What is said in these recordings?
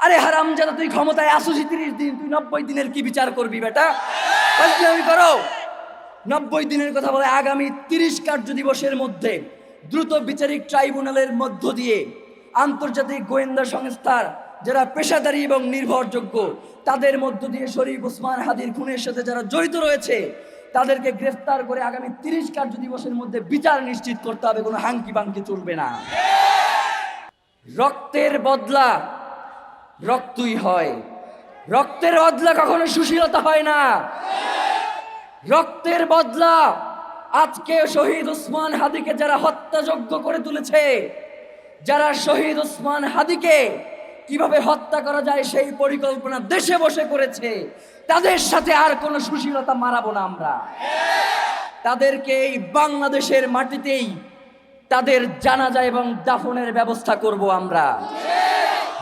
আরে হারামজাদা, তুই ক্ষমতায় আসুস 30 দিন, তুই 90 দিনের কি বিচার করবি বেটা? ফাজলামি করো। 90 দিনের কথা বলে আগামী 30 কার্য দিবসের মধ্যে দ্রুত বিচারিক ট্রাইব্যুনালের মধ্য দিয়ে আন্তর্জাতিক গোয়েন্দা সংস্থার যারা পেশাদারী এবং নির্ভরযোগ্য তাদের মধ্য দিয়ে শরীফ ওসমান হাদির খুনের সাথে যারা জড়িত রয়েছে তাদেরকে গ্রেফতার করে আগামী 30 কার্য দিবসের মধ্যে বিচার নিশ্চিত করতে হবে। কোনো হাঙ্কি বাঙ্কি চলবে না। রক্তের বদলা রক্তই হয়, রক্তের বদলা কখনো সুশীলতা হয় না। রক্তের বদলা আজকে শহীদ ওসমান হাদিকে যারা হত্যাযজ্ঞ করে তুলেছে, যারা শহীদ ওসমান হাদিকে কিভাবে হত্যা করা যায় সেই পরিকল্পনা দেশে বসে করেছে, তাদের সাথে আর কোনো সুশীলতা মারাবো না আমরা। তাদেরকে এই বাংলাদেশের মাটিতেই তাদের জানাজা এবং দাফনের ব্যবস্থা করব আমরা।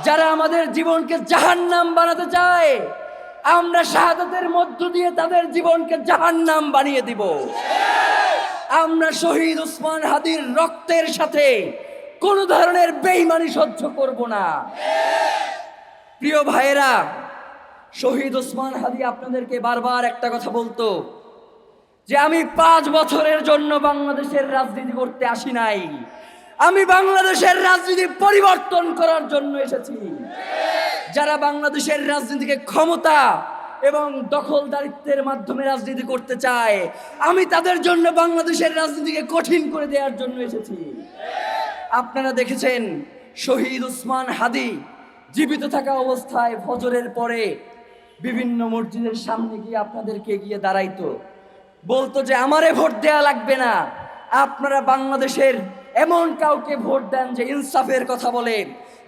যারা আমাদের জীবনকে জাহান্নাম বানাতে চায়, আমরা শাহাদাতের মধ্য দিয়ে তাদের জীবনকে জাহান্নাম বানিয়ে দিব। আমরা শহীদ ওসমান হাদির রক্তের সাথে কোন ধরনের বেঈমানি সহ্য করব না। প্রিয় ভাইয়েরা, শহীদ ওসমান হাদি আপনাদেরকে বারবার একটা কথা বলতো যে আমি 5 বছরের জন্য বাংলাদেশের রাজনীতি করতে আসি নাই, আমি বাংলাদেশের রাজনীতি পরিবর্তন করার জন্য এসেছি। যারা বাংলাদেশের রাজনীতিকে ক্ষমতা এবং দখলদারিত্বের মাধ্যমে রাজনীতি করতে চায়, আমি তাদের জন্য বাংলাদেশের রাজনীতিকে কঠিন করে দেওয়ার জন্য এসেছি। আপনারা দেখেছেন শহীদ ওসমান হাদি জীবিত থাকা অবস্থায় ফজরের পরে বিভিন্ন মসজিদের সামনে গিয়ে আপনাদেরকে গিয়ে দাঁড়াইতো, বলতো যে আমারে ভোট দেয়া লাগবে না, আপনারা বাংলাদেশের এমন কাউকে ভোট দেন যে ইনসাফের কথা বলে,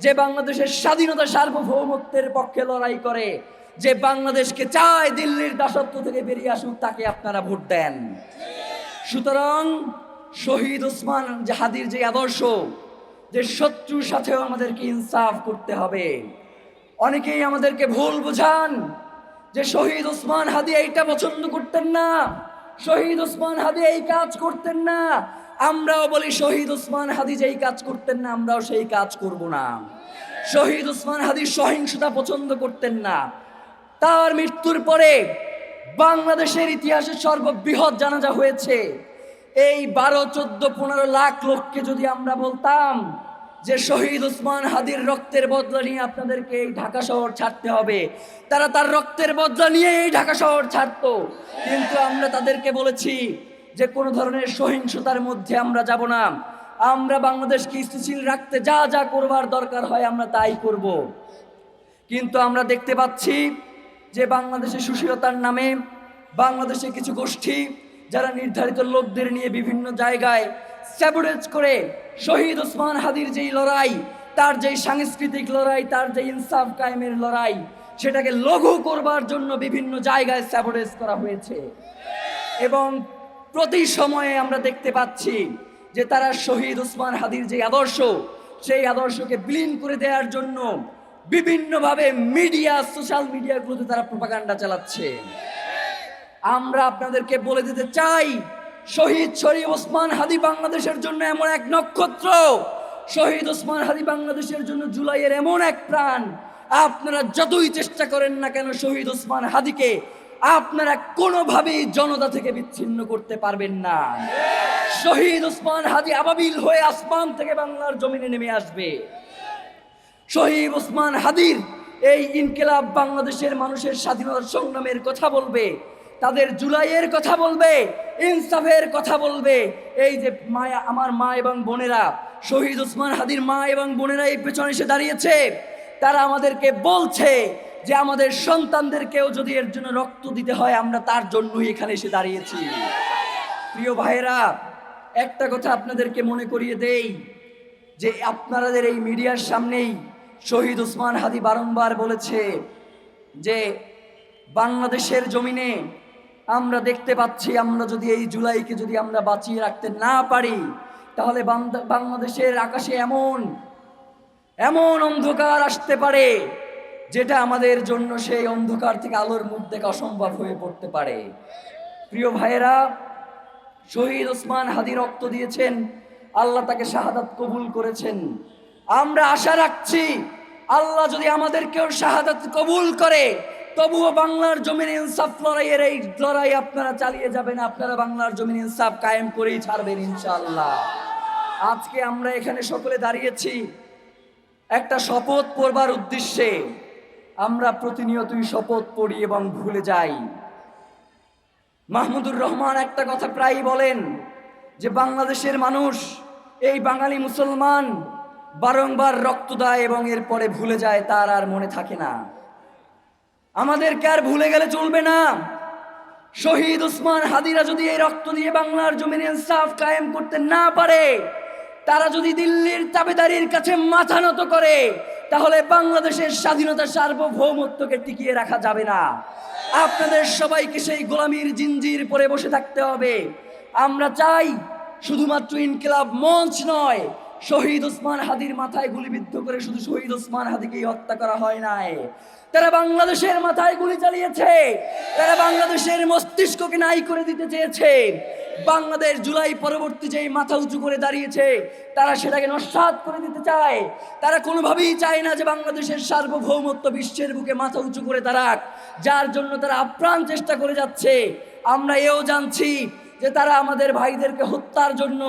যে বাংলাদেশের স্বাধীনতা সার্বভৌমত্বের পক্ষে লড়াই করে, যে বাংলাদেশকে চায় দিল্লির দাসত্ব থেকে বেরিয়ে আসুক, তাকে আপনারা ভোট দেন। সুতরাং শহীদ ওসমান হাদির যে আদর্শ, যে শত্রুর সাথেও আমাদেরকে ইনসাফ করতে হবে। অনেকেই আমাদেরকে ভুল বোঝান যে শহীদ ওসমান হাদি এইটা পছন্দ করতেন না, শহীদ ওসমান হাদি এই কাজ করতেন না। আমরাও বলি শহীদ ওসমান হাদি যেই কাজ করতেন না, আমরাও সেই কাজ করব না। শহীদ ওসমান হাদি সহিংসতা পছন্দ করতেন না। তার মৃত্যুর পরে বাংলাদেশের ইতিহাসে সর্ববৃহৎ জানাজা হয়েছে। এই 12, 14, 15 লাখ লোককে যদি আমরা বলতাম যে শহীদ ওসমান হাদির রক্তের বদলা নিয়ে আপনাদেরকে এই ঢাকা শহর ছাড়তে হবে, তারা তার রক্তের বদলা নিয়ে এই ঢাকা শহর ছাড়তো। কিন্তু আমরা তাদেরকে বলেছি যে কোনো ধরনের সহিংসতার মধ্যে আমরা যাব না, আমরা বাংলাদেশকে স্থিতিশীল রাখতে যা যা করবার দরকার হয় আমরা তাই করব। কিন্তু আমরা দেখতে পাচ্ছি যে বাংলাদেশে সুশীলতার নামে বাংলাদেশে কিছু গোষ্ঠী যারা নির্ধারিত লোকদের নিয়ে বিভিন্ন জায়গায় স্যাবোটেজ করে শহীদ ওসমান হাদির যেই লড়াই, তার যেই সাংস্কৃতিক লড়াই, তার যে ইনসাফ কায়েমের লড়াই, সেটাকে লঘু করবার জন্য বিভিন্ন জায়গায় স্যাবোটেজ করা হয়েছে। এবং প্রতি সময়ে আমরা দেখতে পাচ্ছি যে তারা শহীদ ওসমান হাদির যে আদর্শ, সেই আদর্শকে বিলীন করে দেওয়ার জন্য বিভিন্নভাবে মিডিয়া, সোশ্যাল মিডিয়াগুলোতে তারা প্রোপাগান্ডা চালাচ্ছে। আমরা আপনাদেরকে বলে দিতে চাই, শহীদ শরীফ ওসমান হাদি বাংলাদেশের জন্য এমন এক নক্ষত্র, শহীদ ওসমান হাদি বাংলাদেশের জন্য জুলাইয়ের এমন এক প্রাণ। আপনারা যতই চেষ্টা করেন না কেন, শহীদ ওসমান হাদিকে আপনারা কোনোভাবেই জনতা থেকে বিচ্ছিন্ন করতে পারবেন না। শহীদ ওসমান হাদি আবাবিল হয়ে আসমান থেকে বাংলার জমিনে নেমে আসবে। শহীদ ওসমান হাদির এই ইনকিলাব বাংলাদেশের মানুষের স্বাধীনতা সংগ্রামের কথা বলবে, তাদের জুলাইয়ের কথা বলবে, ইনসাফের কথা বলবে। এই যে মায়া, আমার মা এবং বোনেরা, শহীদ ওসমান হাদির মা এবং বোনেরা এই পেছনে এসে দাঁড়িয়েছে, তারা আমাদেরকে বলছে যে আমাদের সন্তানদেরকেও যদি এর জন্য রক্ত দিতে হয়, আমরা তার জন্যই এখানে এসে দাঁড়িয়েছি। প্রিয় ভাইয়েরা, একটা কথা আপনাদেরকে মনে করিয়ে দেই যে আপনাদের এই মিডিয়ার সামনেই শহীদ ওসমান হাদি বারংবার বলেছে যে বাংলাদেশের জমিনে আমরা দেখতে পাচ্ছি, আমরা যদি এই জুলাইকে যদি আমরা বাঁচিয়ে রাখতে না পারি, তাহলে বাংলাদেশের আকাশে এমন এমন অন্ধকার আসতে পারে যেটা আমাদের জন্য সেই অন্ধকার থেকে আলোর মুখ দেখা অসম্ভব হয়ে পড়তে পারে। প্রিয় ভাইয়েরা, শহীদ ওসমান হাদি রক্ত দিয়েছেন, আল্লাহ তাকে শাহাদাত কবুল করেছেন। আমরা আশা রাখছি আল্লাহ যদি আমাদেরকেও শাহাদাত কবুল করে, তবুও বাংলার জমিনে ইনসাফ লড়াইয়ের এই লড়াই আপনারা চালিয়ে যাবেন, আপনারা বাংলার জমিনে ইনসাফ কায়েম করেই ছাড়বেন ইনশাআল্লাহ। আজকে আমরা এখানে সকলে দাঁড়িয়েছি একটা শপথ পড়বার উদ্দেশ্যে। আমরা প্রতিনিয়তই শপথ পড়ি এবং ভুলে যাই। মাহমুদুর রহমান একটা কথা প্রায়ই বলেন যে বাংলাদেশের মানুষ, এই বাঙালি মুসলমান বারংবার রক্ত দেয় এবং এরপরে ভুলে যায়, তার আর মনে থাকে না। আমাদেরকে আর ভুলে গেলে চলবে না। শহীদ ওসমান হাদিরা যদি এই রক্ত দিয়ে বাংলার জমিনে ইনসাফ কায়েম করতে না পারে, তারা যদি দিল্লির তাবেদারির কাছে মাথা নত করে, তাহলে বাংলাদেশের স্বাধীনতা সার্বভৌমত্বকে টিকিয়ে রাখা যাবে না। আপনাদের সবাইকে সেই গোলামীর জিঞ্জির পরে বসে থাকতে হবে। আমরা চাই শুধুমাত্র ইনকিলাব মঞ্চ নয়, শহীদ ওসমান হাদির মাথায় গুলিবিদ্ধ করে শুধু শহীদ ওসমান হাদিকেই হত্যা করা হয় নাই, তারা বাংলাদেশের মাথায় গুলি চালিয়েছে, তারা বাংলাদেশের মস্তিষ্ককে নাই করে দিতে চেয়েছে। বাংলাদেশ জুলাই পরবর্তী যেই মাথা উঁচু করে দাঁড়িয়েছে, তারা সেটাকে নস্যাৎ করে দিতে চায়। তারা কোনোভাবেই চায় না যে বাংলাদেশের সার্বভৌমত্ব বিশ্বের বুকে মাথা উঁচু করে দাঁড়াক, যার জন্য তারা আপ্রাণ চেষ্টা করে যাচ্ছে। আমরা এও জানছি যে তারা আমাদের ভাইদেরকে হত্যার জন্য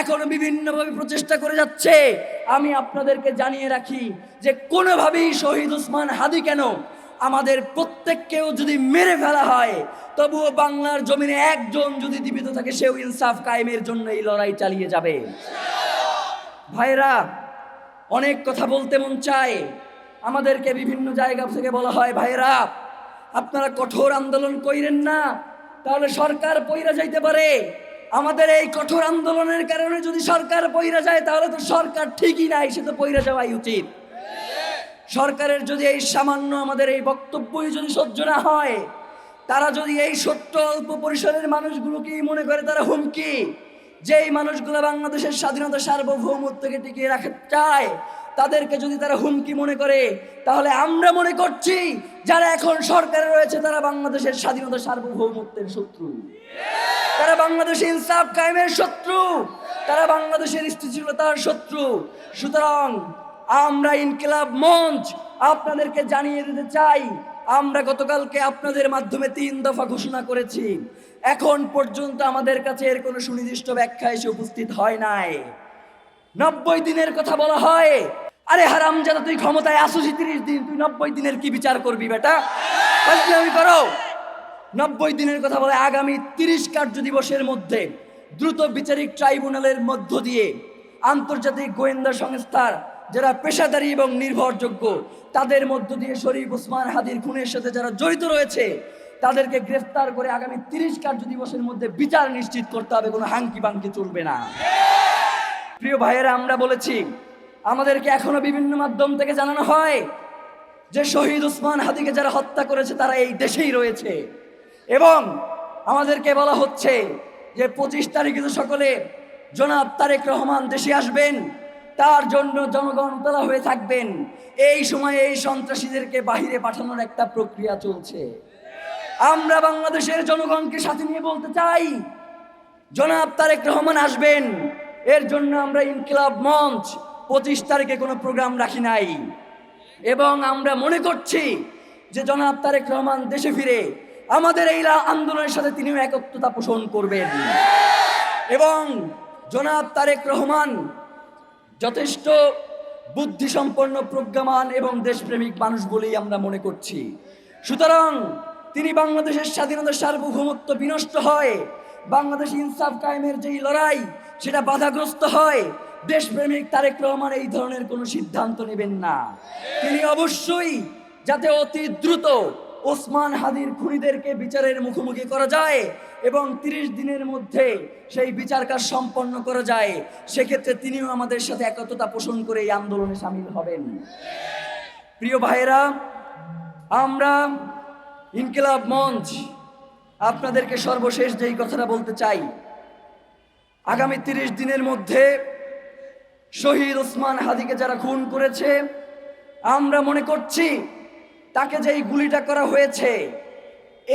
এখনো বিভিন্নভাবে প্রচেষ্টা করে যাচ্ছে। আমি আপনাদেরকে জানিয়ে রাখি যে কোনোভাবেই শহীদ ওসমান হাদি কেন, আমাদের প্রত্যেককেও যদি মেরে ফেলা হয়, তবুও বাংলার জমিনে একজন যদি জীবিত থাকে, সেও ইনসাফ কায়েমের জন্য এই লড়াই চালিয়ে যাবে। ভাইরা, অনেক কথা বলতে মন চায়। আমাদেরকে বিভিন্ন জায়গা থেকে বলা হয়, ভাইরা আপনারা কঠোর আন্দোলন কইরেন না, তাহলে সরকার পইরা যাইতে পারে। আমাদের এই কঠোর আন্দোলনের কারণে যদি সরকার পইরা যায়, তাহলে তো সরকার ঠিকই নাই, সে তো পইরা যাওয়াই উচিত। সরকারের যদি এই সামান্য আমাদের এই বক্তব্যই যদি সহ্য না হয়, তারা যদি এই ছোট্ট অল্প পরিসরের মানুষগুলোকেই মনে করে তারা হুমকি, যেই মানুষগুলো বাংলাদেশের স্বাধীনতা সার্বভৌমত্বকে টিকিয়ে রাখতে চায়, তাদেরকে যদি তারা হুমকি মনে করে, তাহলে আমরা মনে করছি যারা এখন সরকারে রয়েছে তারা বাংলাদেশের স্বাধীনতা সার্বভৌমত্বের শত্রু, তারা বাংলাদেশের ইনসাফ কায়েমের শত্রু, তারা বাংলাদেশের স্থিতিশীলতার শত্রু। সুতরাং আমরা ইনকিলাব মঞ্চ আপনাদেরকে জানিয়ে দিতে চাই, আমরা গতকালকে আপনাদের মাধ্যমে 3 দফা ঘোষণা করেছি। এখন পর্যন্ত আমাদের কাছে এর কোনো সুনির্দিষ্ট ব্যাখ্যা এসে উপস্থিত হয় নাই। 90 দিনের কথা বলা হয়। আরে হারামজাদা, তুই ক্ষমতায় আসো 30 দিন, তুই 90 দিনের কি বিচার করবি বেটা? ফাজলামি করো। 90 দিনের কথা বলে আগামী 30 কার্য দিবসের মধ্যে দ্রুত বিচারিক ট্রাইব্যুনালের মধ্য দিয়ে আন্তর্জাতিক গোয়েন্দা সংস্থার যারা পেশাদারী এবং নির্ভরযোগ্য, তাদের মধ্য দিয়ে শরীফ ওসমান হাদির খুনের সাথে যারা জড়িত রয়েছে, তাদেরকে গ্রেফতার করে আগামী 30 কার্য দিবসের মধ্যে বিচার নিশ্চিত করতে হবে। কোনো হাঙ্কি বাঙ্কি চলবে না। প্রিয় ভাইয়েরা, আমরা বলেছি, আমাদেরকে এখনো বিভিন্ন মাধ্যম থেকে জানানো হয় যে শহীদ ওসমান হাদিকে যারা হত্যা করেছে তারা এই দেশেই রয়েছে, এবং আমাদেরকে বলা হচ্ছে যে 25 তারিখে তো সকলে জনাব তারেক রহমান দেশে আসবেন, তার জন্য জনগণ উতলা হয়ে থাকবেন। এই সময়ে এই সন্ত্রাসীদেরকে বাহিরে পাঠানোর একটা প্রক্রিয়া চলছে। আমরা বাংলাদেশের জনগণকে সাথে নিয়ে বলতে চাই, জনাব তারেক রহমান আসবেন, এর জন্য আমরা ইনকিলাব মঞ্চ 25 তারিখে কোনো প্রোগ্রাম রাখি নাই, এবং আমরা মনে করছি যে জনাব তারেক রহমান দেশে ফিরে আমাদের এই আন্দোলনের সাথে তিনিও একত্রতা পোষণ করবেন, এবং জনাব তারেক রহমান যথেষ্ট বুদ্ধিসম্পন্ন, প্রজ্ঞামান এবং দেশপ্রেমিক মানুষ বলেই আমরা মনে করছি। সুতরাং তিনি বাংলাদেশের স্বাধীনতার সার্বভৌমত্ব বিনষ্ট হয়, বাংলাদেশ ইনসাফ কায়েমের যেই লড়াই সেটা বাধাগ্রস্ত হয়, দেশপ্রেমিক তারেক রহমান এই ধরনের কোনো সিদ্ধান্ত নেবেন না। তিনি অবশ্যই যাতে অতি দ্রুত ওসমান হাদির খুনিদেরকে বিচারের মুখোমুখি করা যায় এবং 30 দিনের মধ্যে সেই বিচার কাজ সম্পন্ন করা যায়, সেক্ষেত্রে তিনিও আমাদের সাথে একত্রতা পোষণ করে এই আন্দোলনে সামিল হবেন। প্রিয় ভাইয়েরা, আমরা ইনকিলাব মঞ্চ আপনাদেরকে সর্বশেষ যেই কথাটা বলতে চাই, আগামী 30 দিনের মধ্যে শহীদ ওসমান হাদিকে যারা খুন করেছে, আমরা মনে করছি তাকে যেই গুলিটা করা হয়েছে,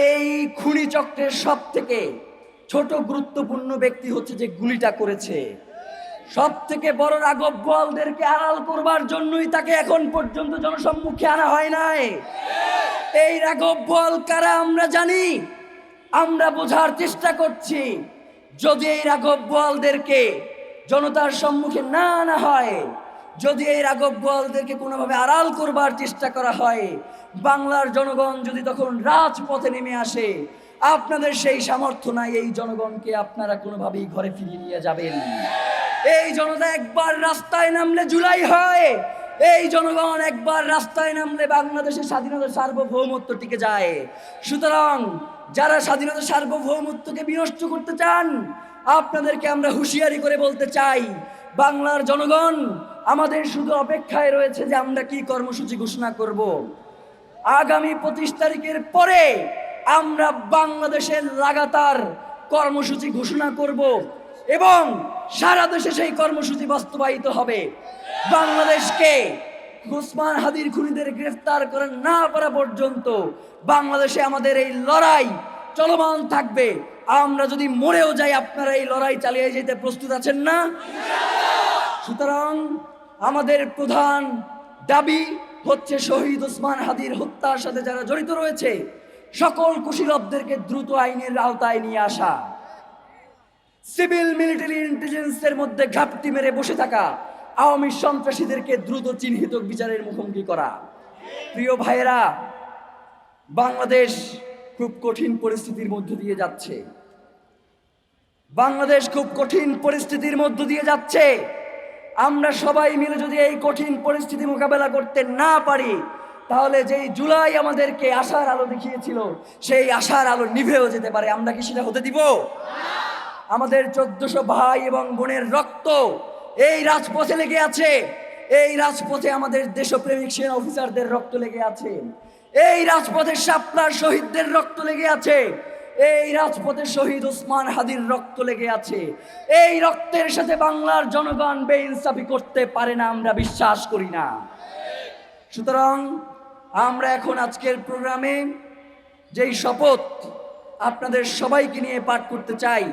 এই খুনি চক্রের সব থেকে ছোট গুরুত্বপূর্ণ ব্যক্তি হচ্ছে যে গুলিটা করেছে। সব থেকে বড় রাঘব বোয়ালদেরকে আড়াল করবার জন্যই তাকে এখন পর্যন্ত জনসম্মুখে আনা হয় নাই। এই রাঘব বোয়াল কারা আমরা জানি, আমরা বোঝার চেষ্টা করছি। যদি এই রাঘব বোয়ালদেরকে জনতার সম্মুখে না আনা হয়, যদি এই রাঘব বোয়ালদেরকে কোনোভাবে আড়াল করবার চেষ্টা করা হয়, বাংলার জনগণ যদি তখন রাজপথে নেমে আসে, আপনাদের সেই সামর্থ্য নাই এই জনগণকে আপনারা কোনোভাবেই ঘরে ফিরিয়ে নিয়ে যাবেন। এই জনতা একবার রাস্তায় নামলে জুলাই হয়, এই জনগণ একবার রাস্তায় নামলে বাংলাদেশের স্বাধীনতা সার্বভৌমত্ব টিকে যায়। সুতরাং যারা স্বাধীনতা সার্বভৌমত্বকে বিনষ্ট করতে চান, আপনাদেরকে আমরা হুঁশিয়ারি করে বলতে চাই, বাংলার জনগণ আমাদের শুধু অপেক্ষায় রয়েছে যে আমরা কি কর্মসূচি ঘোষণা করব। আগামী 25 তারিখের পরে আমরা বাংলাদেশের লাগাতার কর্মসূচি ঘোষণা করব এবং সারা দেশে সেই কর্মসূচি বাস্তবায়িত হবে। বাংলাদেশকে ওসমান হাদির খুনিদের গ্রেফতার করে না পারা পর্যন্ত বাংলাদেশে আমাদের এই লড়াই চলমান থাকবে। আমরা যদি মরেও যাই, আপনারা এই লড়াই চালিয়ে যেতে প্রস্তুত আছেন না? সুতরাং আমাদের প্রধান দাবি হচ্ছে শহীদ ওসমান হাদির হত্যার সাথে যারা জড়িত রয়েছে সকল কুশীলবদেরকে দ্রুত আইনের আওতায় নিয়ে আসা, সিভিল মিলিটারি ইন্টেলিজেন্সের মধ্যে ঘাপটি মেরে বসে থাকা আওয়ামী সন্ত্রাসীদেরকে দ্রুত চিহ্নিত বিচারের মুখোমুখি করা। প্রিয় ভাইয়েরা, বাংলাদেশ খুব কঠিন পরিস্থিতির মধ্য দিয়ে যাচ্ছে। বাংলাদেশ খুব কঠিন পরিস্থিতির মধ্য দিয়ে যাচ্ছে। আমরা সবাই মিলে যদি এই কঠিন পরিস্থিতি মোকাবেলা করতে না পারি, তাহলে যেই জুলাই আমাদেরকে আশার আলো দেখিয়েছিল, সেই আশার আলো নিভেও যেতে পারে। আমরা কি সেটা হতে দিব? আমাদের 1400 ভাই এবং বোনের রক্ত এই রাজপথে লেগে আছে। এই রাজপথে আমাদের দেশপ্রেমিক সেনা অফিসারদের রক্ত লেগে আছে। এই রাজপথে শাপলার শহীদদের রক্ত লেগে আছে। এই রাজপথে শহীদ ওসমান হাদির রক্ত লেগে আছে। এই রক্তের সাথে বাংলার জনগণ বেইনসাফি করতে পারে না, আমরা বিশ্বাস করি না। সুতরাং আমরা এখন আজকের প্রোগ্রামে যেই শপথ আপনাদের সবাইকে নিয়ে পাঠ করতে চাই,